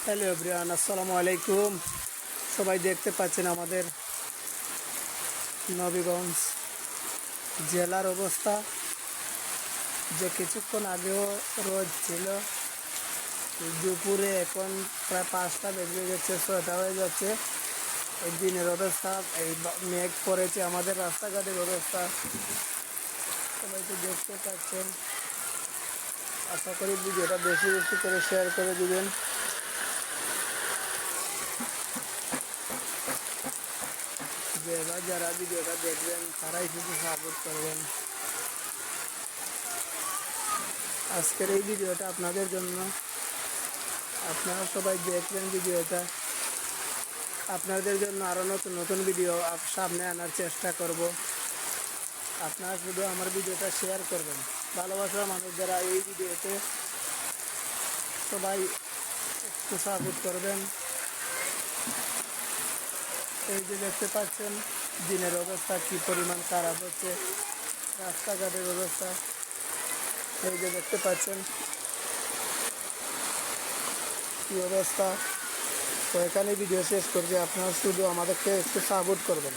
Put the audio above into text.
Hello everyone, আসসালামু আলাইকুম। সবাই দেখতে পাচ্ছেন আমাদের নবীগঞ্জ জেলার অবস্থা, যে কিছুক্ষণ আগেও রোদ ছিল। দুপুরে এখন প্রায় 5টা বেজে গেছে, 6টা হয়ে যাচ্ছে। এই দিনের অবস্থা, এই মেঘ পড়েছে, আমাদের রাস্তাঘাটের অবস্থা সবাই তো দেখতে পাচ্ছেন। আশা করি ভিডিওটা বেশি বেশি করে শেয়ার করে দিবেন। যারা ভিডিওটা দেখবেন তারাই শুধু সাপোর্ট করবেন। আজকের এই ভিডিওটা আপনাদের জন্য। আপনারা সবাই দেখবেন ভিডিওটা। আপনাদের জন্য আরও নতুন নতুন ভিডিও সামনে আনার চেষ্টা করব। আপনারা শুধু আমার ভিডিওটা শেয়ার করবেন। ভালোবাসার মানুষ যারা এই ভিডিওতে সবাই একটু সাপোর্ট করবেন। এই যে দেখতে পাচ্ছেন দিনের অবস্থা কি পরিমাণ খারাপ হচ্ছে, রাস্তাঘাটের অবস্থা এই যে দেখতে পাচ্ছেন কি অবস্থা। তো এখানে ভিডিও শেষ করছি, আপনারা শুধু আমাদেরকে একটু সাপোর্ট করবেন।